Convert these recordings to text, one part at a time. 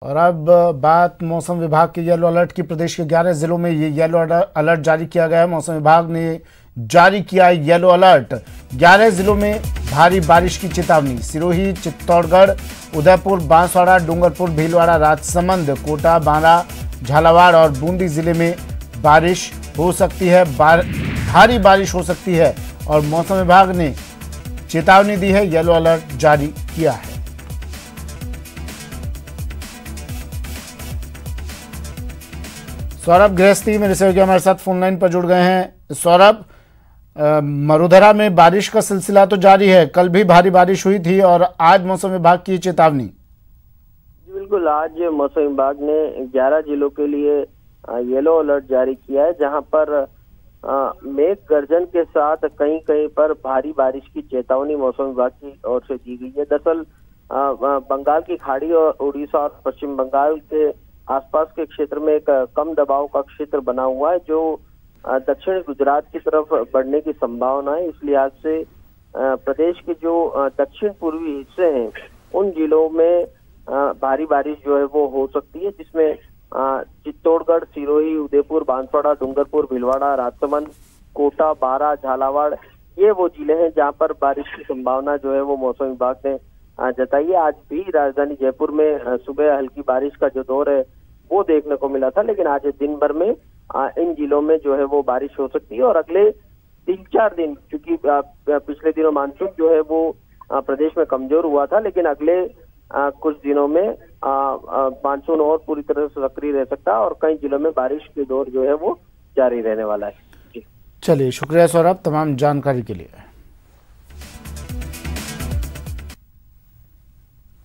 और अब बात मौसम विभाग के येलो अलर्ट की। प्रदेश के 11 जिलों में ये येलो अलर्ट जारी किया गया है। मौसम विभाग ने जारी किया येलो अलर्ट। 11 जिलों में भारी बारिश की चेतावनी। सिरोही, चित्तौड़गढ़, उदयपुर, बांसवाड़ा, डूंगरपुर, भीलवाड़ा, राजसमंद, कोटा, बांदा, झालावाड़ और बूंदी जिले में बारिश हो सकती है, भारी बारिश हो सकती है और मौसम विभाग ने चेतावनी दी है, येलो अलर्ट जारी किया है। सौरभ गृहस्थी मेरे सहयोगी हमारे साथ फोन लाइन पर जुड़ गए हैं। सौरभ, मरुधरा में बारिश का सिलसिला तो जारी है, कल भी भारी बारिश हुई थी और आज मौसम विभाग की चेतावनी। बिल्कुल, आज मौसम विभाग ने 11 जिलों के लिए येलो अलर्ट जारी किया है, जहां पर मेघ गर्जन के साथ कहीं कहीं पर भारी बारिश की चेतावनी मौसम विभाग की ओर से दी गई है। दरअसल बंगाल की खाड़ी और उड़ीसा और पश्चिम बंगाल के आसपास के क्षेत्र में एक कम दबाव का क्षेत्र बना हुआ है, जो दक्षिण गुजरात की तरफ बढ़ने की संभावना है। इसलिए आज से प्रदेश के जो दक्षिण पूर्वी हिस्से हैं उन जिलों में भारी बारिश जो है वो हो सकती है, जिसमें चित्तौड़गढ़, सिरोही, उदयपुर, बांसवाड़ा, डूंगरपुर, भीलवाड़ा, राजसमंद, कोटा, बारा, झालावाड़, ये वो जिले हैं जहां पर बारिश की संभावना जो है वो मौसम विभाग ने जताई है। आज भी राजधानी जयपुर में सुबह हल्की बारिश का जो दौर है वो देखने को मिला था, लेकिन आज दिन भर में इन जिलों में जो है वो बारिश हो सकती है। और अगले 3-4 दिन, क्योंकि पिछले दिनों मानसून जो है वो प्रदेश में कमजोर हुआ था, लेकिन अगले कुछ दिनों में मानसून और पूरी तरह से सक्रिय रह सकता है और कई जिलों में बारिश के दौर जो है वो जारी रहने वाला है। चलिए, शुक्रिया सौरभ तमाम जानकारी के लिए।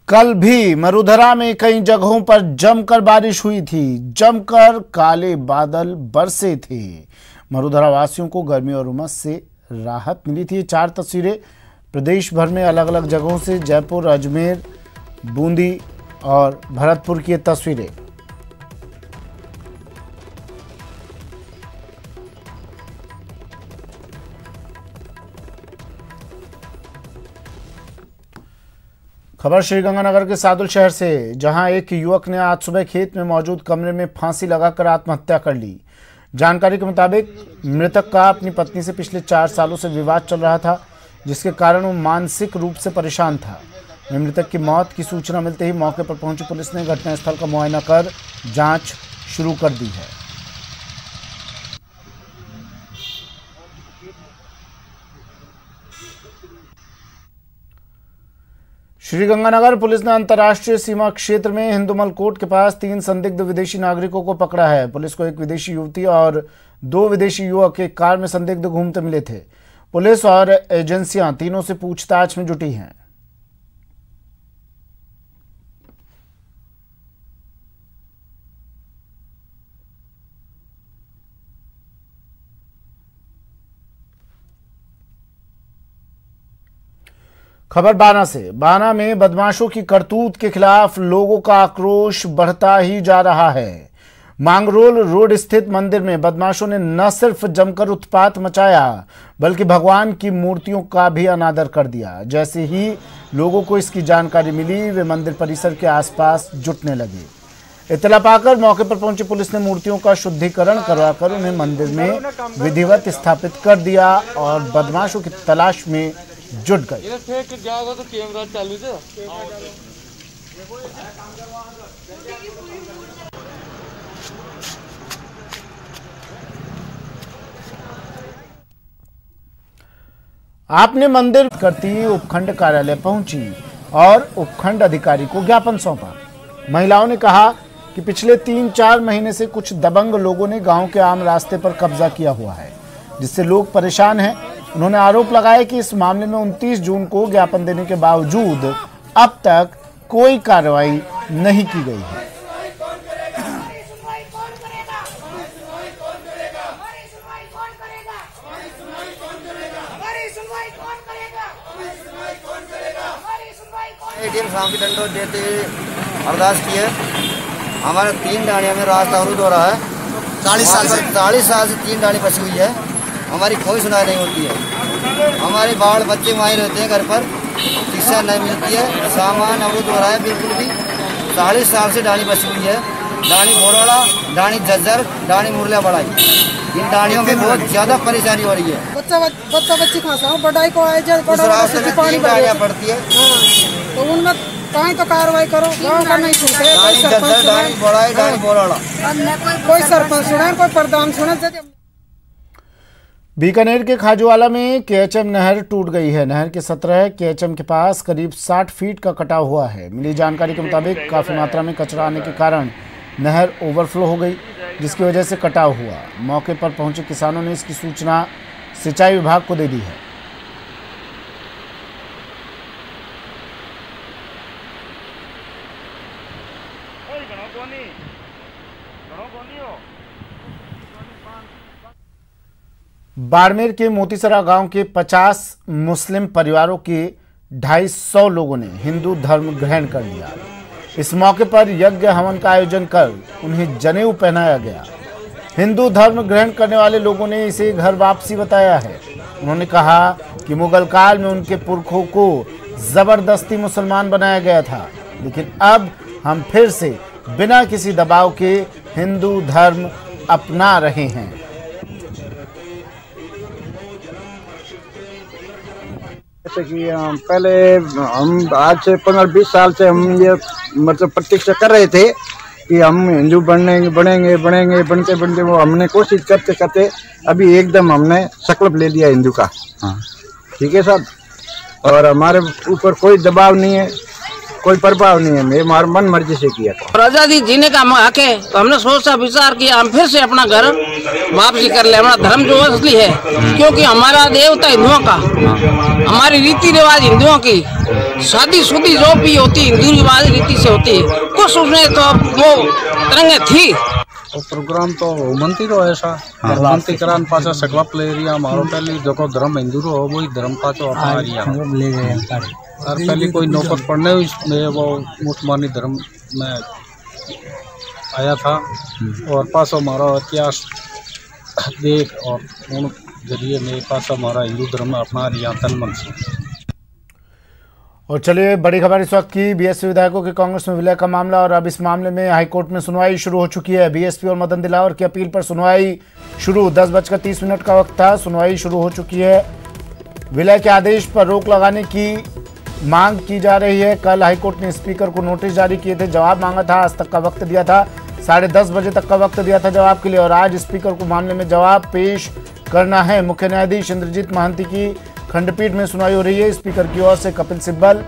कल भी मरुधरा में कई जगहों पर जमकर बारिश हुई थी, जमकर काले बादल बरसे थे। मरुधरा वासियों को गर्मी और उमस से राहत मिली थी। 4 तस्वीरें प्रदेश भर में अलग अलग जगहों से, जयपुर, अजमेर, बूंदी और भरतपुर की तस्वीरें। खबर श्रीगंगानगर के सादुल शहर से, जहां एक युवक ने आज सुबह खेत में मौजूद कमरे में फांसी लगाकर आत्महत्या कर ली। जानकारी के मुताबिक मृतक का अपनी पत्नी से पिछले 4 सालों से विवाद चल रहा था, जिसके कारण वो मानसिक रूप से परेशान था। मृतक की मौत की सूचना मिलते ही मौके पर पहुंची पुलिस ने घटनास्थल का मुआयना कर जांच शुरू कर दी है। श्रीगंगानगर पुलिस ने अंतर्राष्ट्रीय सीमा क्षेत्र में हिंदुमल कोट के पास 3 संदिग्ध विदेशी नागरिकों को पकड़ा है। पुलिस को एक विदेशी युवती और 2 विदेशी युवक एक कार में संदिग्ध घूमते मिले थे। पुलिस और एजेंसियां तीनों से पूछताछ में जुटी हैं। खबर बाना से, बाना में बदमाशों की करतूत के खिलाफ लोगों का आक्रोश बढ़ता ही जा रहा है। मांगरोल रोड स्थित मंदिर में बदमाशों ने न सिर्फ जमकर उत्पात मचाया, बल्कि भगवान की मूर्तियों का भी अनादर कर दिया। जैसे ही लोगों को इसकी जानकारी मिली, वे मंदिर परिसर के आसपास जुटने लगे। इत्तला पाकर मौके पर पहुंची पुलिस ने मूर्तियों का शुद्धिकरण करवाकर उन्हें मंदिर में विधिवत स्थापित कर दिया और बदमाशों की तलाश में जुट गई। आपने मंदिर करती उपखंड कार्यालय पहुंची और उपखंड अधिकारी को ज्ञापन सौंपा। महिलाओं ने कहा कि पिछले 3-4 महीने से कुछ दबंग लोगों ने गांव के आम रास्ते पर कब्जा किया हुआ है, जिससे लोग परेशान हैं। उन्होंने आरोप लगाया कि इस मामले में 29 जून को ज्ञापन देने के बावजूद अब तक कोई कार्रवाई नहीं की गई है। एटीएम शाम की दंडों देते अरदास की है। हमारे 3 डाणियों में रास्ता अवरुद्ध हो रहा है। 40 साल से 3 डाणी फंसी हुई है। हमारी कोई सुनाई नहीं होती है। हमारे बाल बच्चे वहीं रहते हैं घर पर, शिक्षा नहीं मिलती है, सामान अवरुद्ध हो रहा है बिल्कुल भी। 40 साल से डाणी बसी हुई है। डाणी बोराड़ा, डाणी जज्जर, डाणी मुरलिया बड़ाई, इन डाणियों में बहुत ज्यादा परेशानी हो रही है। बच्चा बच्ची खासा बड़ाई को पानी डाणियाँ पड़ती है, तो उनमें कहीं तो कार्रवाई करो। गाँव का नहीं सुनते, डाणी बड़ाई, डाणी बोराड़ा, कोई सरपंच सुने, कोई प्रधान सुने। बीकानेर के खाजूवाला में केएचएम नहर टूट गई है। नहर के 17 केएचएम के पास करीब 60 फीट का कटाव हुआ है। मिली जानकारी के मुताबिक काफ़ी मात्रा में कचरा आने के कारण नहर ओवरफ्लो हो गई, जिसकी वजह से कटाव हुआ। मौके पर पहुंचे किसानों ने इसकी सूचना सिंचाई विभाग को दे दी है। बाड़मेर के मोतीसरा गांव के 50 मुस्लिम परिवारों के 250 लोगों ने हिंदू धर्म ग्रहण कर लिया। इस मौके पर यज्ञ हवन का आयोजन कर उन्हें जनेऊ पहनाया गया। हिंदू धर्म ग्रहण करने वाले लोगों ने इसे घर वापसी बताया है। उन्होंने कहा कि मुगल काल में उनके पुरखों को जबरदस्ती मुसलमान बनाया गया था, लेकिन अब हम फिर से बिना किसी दबाव के हिंदू धर्म अपना रहे हैं। जैसे कि पहले हम आज से 15-20 साल से हम ये मतलब प्रतीक्षा कर रहे थे कि हम हिंदू बनेंगे बनते वो हमने कोशिश करते करते अभी एकदम हमने संकल्प ले लिया हिंदू का। हाँ ठीक है साहब, और हमारे ऊपर कोई दबाव नहीं है, कोई प्रभाव नहीं है, मैं हमारे मन मर्जी से किया था। और आजादी जीने का हक है, तो हमने सोचा विचार किया हम फिर से अपना घर वापसी कर ले। हमारा धर्म जो असली है, क्योंकि हमारा देवता हिंदुओं का, हमारी रीति रिवाज हिंदुओं की, शादी शुदी जो भी होती हिंदू रिवाज रीति से होती है, कुछ उसमें तो वो तरंगे थी। तो प्रोग्राम तो मनती तो ऐसा मनती करान पाचा सकलप ले रही हमारो पहले देखो धर्म हिंदू रो वही धर्म पाचो अपना रिया ले गए। और पहले कोई नौबत पड़ने में वो मुसलमानी धर्म में आया था, और पास हमारा इतिहास देख और उन जरिए में पास हमारा हिंदू धर्म अपना रिया तन मन से। और चलिए बड़ी खबर इस वक्त की, बीएसपी विधायकों के कांग्रेस में विलय का मामला, और अब इस मामले में हाईकोर्ट में सुनवाई शुरू हो चुकी है। बीएसपी और मदन दिलावर की अपील पर सुनवाई शुरू। 10:30 का वक्त था, सुनवाई शुरू हो चुकी है। विलय के आदेश पर रोक लगाने की मांग की जा रही है। कल हाईकोर्ट ने स्पीकर को नोटिस जारी किए थे, जवाब मांगा था, आज तक का वक्त दिया था, 10:30 बजे तक का वक्त दिया था जवाब के लिए, और आज स्पीकर को मामले में जवाब पेश करना है। मुख्य न्यायाधीश इंद्रजीत महांती की खंडपीठ में सुनवाई हो रही है। स्पीकर की ओर से कपिल सिब्बल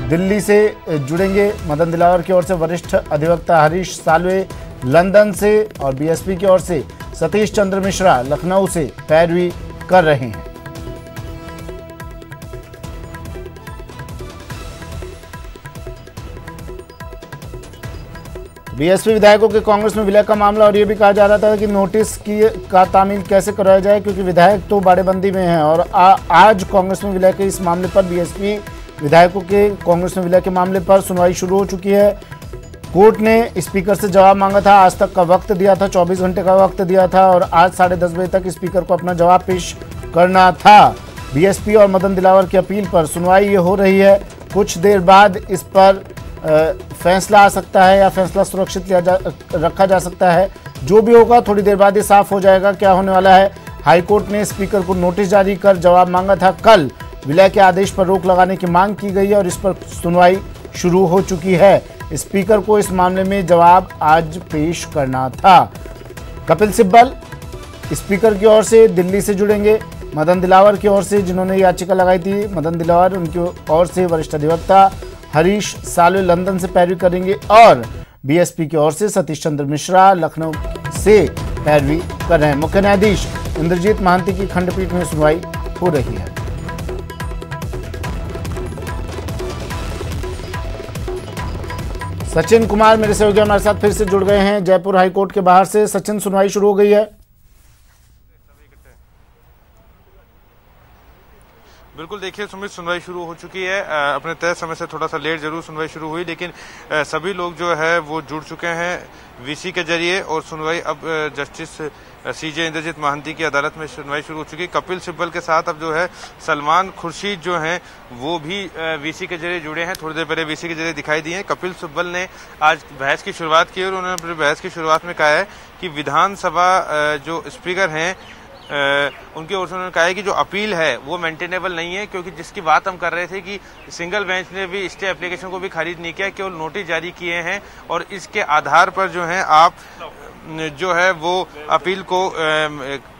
दिल्ली से जुड़ेंगे, मदन दिलावर की ओर से वरिष्ठ अधिवक्ता हरीश साल्वे लंदन से, और बीएसपी की ओर से सतीश चंद्र मिश्रा लखनऊ से पैरवी कर रहे हैं। बीएसपी विधायकों के कांग्रेस में विलय का मामला, और ये भी कहा जा रहा था कि नोटिस का तामील कैसे कराया जाए, क्योंकि विधायक तो बाड़ेबंदी में हैं, और आज कांग्रेस में विलय के इस मामले पर बीएसपी विधायकों के कांग्रेस में विलय के मामले पर सुनवाई शुरू हो चुकी है। कोर्ट ने स्पीकर से जवाब मांगा था, आज तक का वक्त दिया था, 24 घंटे का वक्त दिया था, और आज 10:30 बजे तक स्पीकर को अपना जवाब पेश करना था। बीएसपी और मदन दिलावर की अपील पर सुनवाई ये हो रही है। कुछ देर बाद इस पर फैसला आ सकता है या फैसला सुरक्षित रखा जा सकता है। जो भी होगा थोड़ी देर बाद ये साफ हो जाएगा क्या होने वाला है। हाईकोर्ट ने स्पीकर को नोटिस जारी कर जवाब मांगा था। कल विलय के आदेश पर रोक लगाने की मांग की गई है और इस पर सुनवाई शुरू हो चुकी है। स्पीकर को इस मामले में जवाब आज पेश करना था। कपिल सिब्बल स्पीकर की ओर से दिल्ली से जुड़ेंगे, मदन दिलावर की ओर से जिन्होंने याचिका लगाई थी, मदन दिलावर उनकी ओर से वरिष्ठ अधिवक्ता हरीश साल्वे लंदन से पैरवी करेंगे, और बीएसपी की ओर से सतीश चंद्र मिश्रा लखनऊ से पैरवी कर रहे हैं। मुख्य न्यायाधीश इंद्रजीत महांती की खंडपीठ में सुनवाई हो रही है। सचिन कुमार मेरे सहयोगी हमारे साथ फिर से जुड़ गए हैं जयपुर हाईकोर्ट के बाहर से। सचिन, सुनवाई शुरू हो गई है? बिल्कुल, देखिए सुमित, सुनवाई शुरू हो चुकी है। अपने तय समय से थोड़ा सा लेट जरूर सुनवाई शुरू हुई, लेकिन सभी लोग जो है वो जुड़ चुके हैं वीसी के जरिए और सुनवाई अब जस्टिस सीजे इंद्रजीत महांती की अदालत में सुनवाई शुरू हो चुकी है। कपिल सिब्बल के साथ अब जो है सलमान खुर्शीद जो हैं वो भी वीसी के जरिए जुड़े हैं। थोड़ी देर पहले वीसी के जरिए दिखाई दिए हैं। कपिल सिब्बल ने आज बहस की शुरुआत की और उन्होंने अपनी बहस की शुरुआत में कहा है कि विधानसभा जो स्पीकर हैं उनकी ओर से उन्होंने कहा है कि जो अपील है वो मेंटेनेबल नहीं है, क्योंकि जिसकी बात हम कर रहे थे कि सिंगल बेंच ने भी स्टे एप्लीकेशन को भी खारिज नहीं किया, केवल नोटिस जारी किए हैं और इसके आधार पर जो है आप जो है वो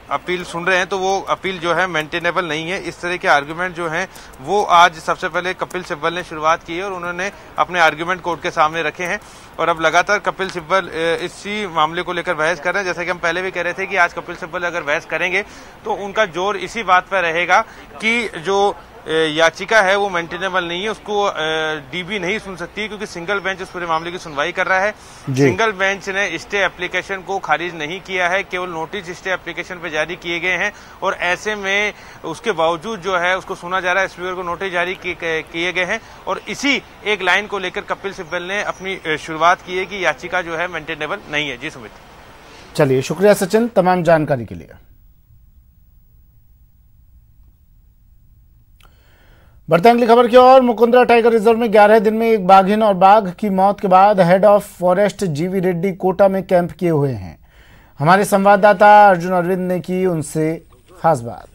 अपील सुन रहे हैं, तो वो अपील जो है मेंटेनेबल नहीं है। इस तरह के आर्गुमेंट जो हैं वो आज सबसे पहले कपिल सिब्बल ने शुरुआत की है और उन्होंने अपने आर्गुमेंट कोर्ट के सामने रखे हैं और अब लगातार कपिल सिब्बल इसी मामले को लेकर बहस कर रहे हैं। जैसा कि हम पहले भी कह रहे थे कि आज कपिल सिब्बल अगर बहस करेंगे तो उनका जोर इसी बात पर रहेगा कि जो याचिका है वो मेंटेनेबल नहीं है, उसको डीबी नहीं सुन सकती क्योंकि सिंगल बेंच उस पूरे मामले की सुनवाई कर रहा है। सिंगल बेंच ने स्टे एप्लीकेशन को खारिज नहीं किया है, केवल नोटिस स्टे एप्लीकेशन पे जारी किए गए हैं और ऐसे में उसके बावजूद जो है उसको सुना जा रहा है। स्पीकर को नोटिस जारी किए गए हैं और इसी एक लाइन को लेकर कपिल सिब्बल ने अपनी शुरुआत की है कि याचिका जो है मेंटेनेबल नहीं है। जी सुमित। चलिए, शुक्रिया सचिन तमाम जानकारी के लिए। बढ़ते हैं अगली खबर की ओर। मुकुंदरा टाइगर रिजर्व में 11 दिन में एक बाघिन और बाघ की मौत के बाद हेड ऑफ फॉरेस्ट जीवी रेड्डी कोटा में कैंप किए हुए हैं। हमारे संवाददाता अर्जुन अरविंद ने की उनसे खास बात।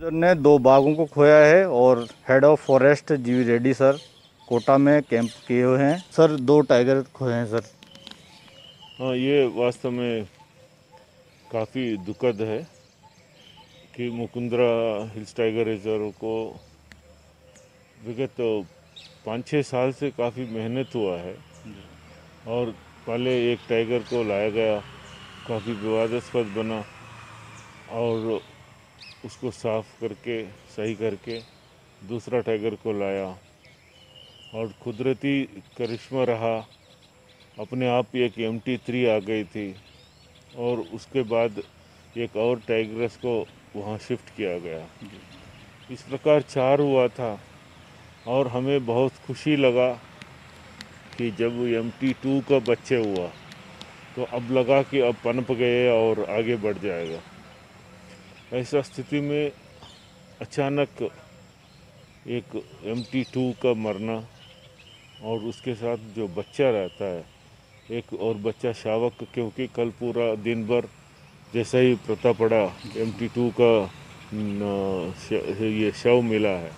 ने 2 बाघों को खोया है और हेड ऑफ फॉरेस्ट जीवी रेड्डी सर कोटा में कैंप किए हुए हैं। सर 2 टाइगर खोए हैं सर। हाँ, ये वास्तव में काफ़ी दुखद है कि मुकुंदरा हिल्स टाइगर रिजर्व को विगत 5-6 साल से काफ़ी मेहनत हुआ है और पहले एक टाइगर को लाया गया, काफ़ी विवादास्पद बना और उसको साफ करके सही करके दूसरा टाइगर को लाया और कुदरती करिश्मा रहा। अपने आप एक MT3 आ गई थी और उसके बाद एक और टाइगरस को वहाँ शिफ्ट किया गया। इस प्रकार 4 हुआ था और हमें बहुत खुशी लगा कि जब MT2 का बच्चे हुआ तो अब लगा कि अब पनप गए और आगे बढ़ जाएगा। ऐसा स्थिति में अचानक एक MT2 का मरना और उसके साथ जो बच्चा रहता है एक और बच्चा शावक, क्योंकि कल पूरा दिन भर जैसा ही पता पड़ा MT2 का ये शव मिला है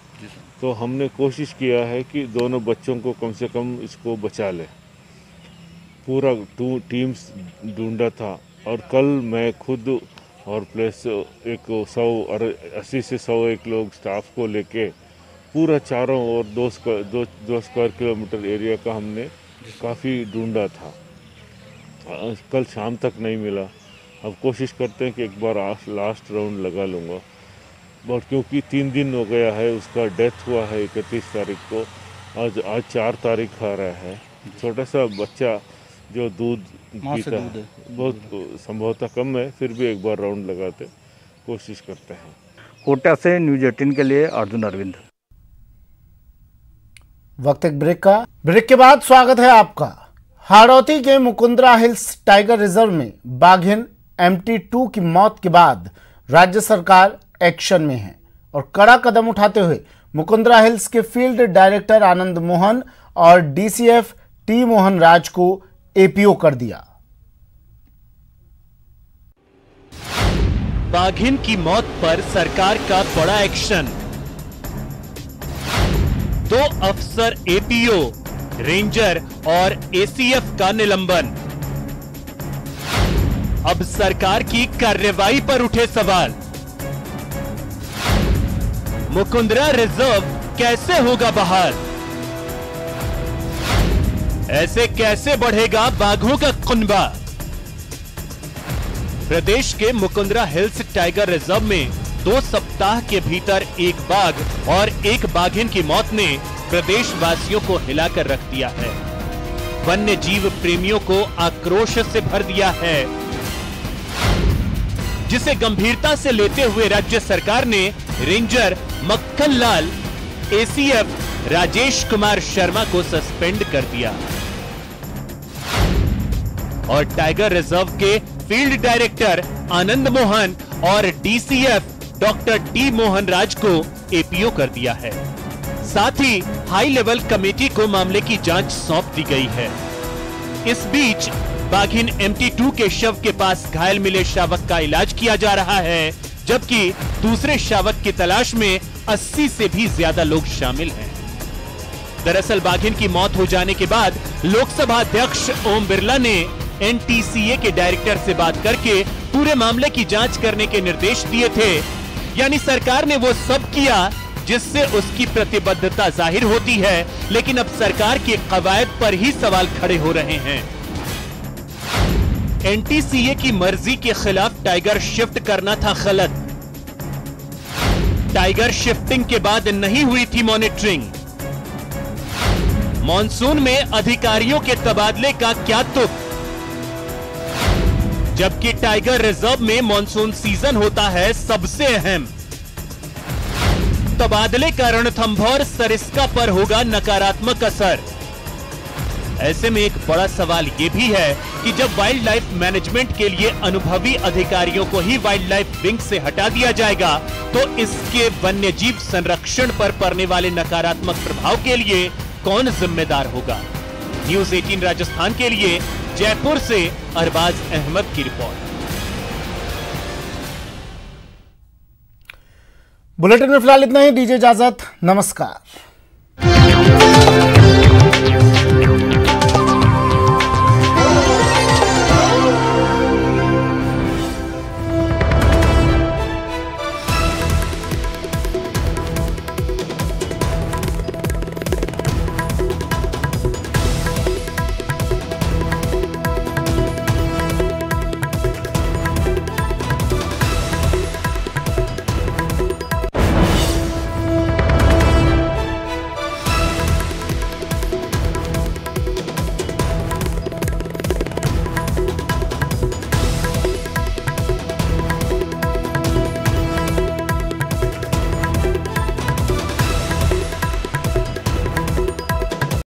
तो हमने कोशिश किया है कि दोनों बच्चों को कम से कम इसको बचा ले। पूरा टीम्स ढूंढा था और कल मैं खुद और प्लस एक 80 से 101 लोग स्टाफ को लेके पूरा चारों ओर 2 स्क्वायर किलोमीटर एरिया का हमने काफ़ी ढूंढा था। कल शाम तक नहीं मिला। अब कोशिश करते हैं कि एक बार लास्ट राउंड लगा लूँगा और क्योंकि 3 दिन हो गया है, उसका डेथ हुआ है 31 तारीख को, आज 4 तारीख आ रहा है। छोटा सा बच्चा जो दूध पीता है बहुत संभवतः कम है, फिर भी एक बार राउंड लगाते कोशिश करते हैं। कोटा से न्यूज़ 18 के लिए अर्जुन अरविंद। वक्त एक ब्रेक के बाद स्वागत है आपका। हाड़ौती के मुकुंदरा हिल्स टाइगर रिजर्व में बाघिन MT2 की मौत के बाद राज्य सरकार एक्शन में है और कड़ा कदम उठाते हुए मुकुंदरा हिल्स के फील्ड डायरेक्टर आनंद मोहन और DCF टी मोहन राज को APO कर दिया। बाघिन की मौत पर सरकार का बड़ा एक्शन। 2 अफसर APO, रेंजर और ACF का निलंबन। अब सरकार की कार्रवाई पर उठे सवाल। मुकुंदरा रिजर्व कैसे होगा बहाल? ऐसे कैसे बढ़ेगा बाघों का कुनबा? प्रदेश के मुकुंदरा हिल्स टाइगर रिजर्व में 2 सप्ताह के भीतर एक बाघ और एक बाघिन की मौत ने प्रदेशवासियों को हिलाकर रख दिया है। वन्य जीव प्रेमियों को आक्रोश से भर दिया है, जिसे गंभीरता से लेते हुए राज्य सरकार ने रेंजर मक्खन लाल एसीएफ राजेश कुमार शर्मा को सस्पेंड कर दिया और टाइगर रिजर्व के फील्ड डायरेक्टर आनंद मोहन और डीसीएफ डॉक्टर टी मोहन राज को एपीओ कर दिया है। साथ ही हाई लेवल कमेटी को मामले की जांच सौंप दी गई है। इस बीच बाघिन MT2 के शव के पास घायल मिले शावक का इलाज किया जा रहा है, जबकि दूसरे शावक की तलाश में 80 से भी ज्यादा लोग शामिल हैं। दरअसल बाघिन की मौत हो जाने के बाद लोकसभा अध्यक्ष ओम बिरला ने NTCA के डायरेक्टर से बात करके पूरे मामले की जांच करने के निर्देश दिए थे। यानी सरकार ने वो सब किया जिससे उसकी प्रतिबद्धता जाहिर होती है, लेकिन अब सरकार के कवायद पर ही सवाल खड़े हो रहे हैं। NTCA की मर्जी के खिलाफ टाइगर शिफ्ट करना था गलत। टाइगर शिफ्टिंग के बाद नहीं हुई थी मॉनिटरिंग। मॉनसून में अधिकारियों के तबादले का क्या तुक, जबकि टाइगर रिजर्व में मॉनसून सीजन होता है सबसे अहम। तबादले का रणथंभौर सरिस्का पर होगा नकारात्मक असर। ऐसे में एक बड़ा सवाल यह भी है कि जब वाइल्ड लाइफ मैनेजमेंट के लिए अनुभवी अधिकारियों को ही वाइल्ड लाइफ विंग से हटा दिया जाएगा, तो इसके वन्यजीव संरक्षण पर पड़ने वाले नकारात्मक प्रभाव के लिए कौन जिम्मेदार होगा। न्यूज 18 राजस्थान के लिए जयपुर से अरबाज अहमद की रिपोर्ट। बुलेटिन में फिलहाल इतना ही, दीजिए इजाजत, नमस्कार।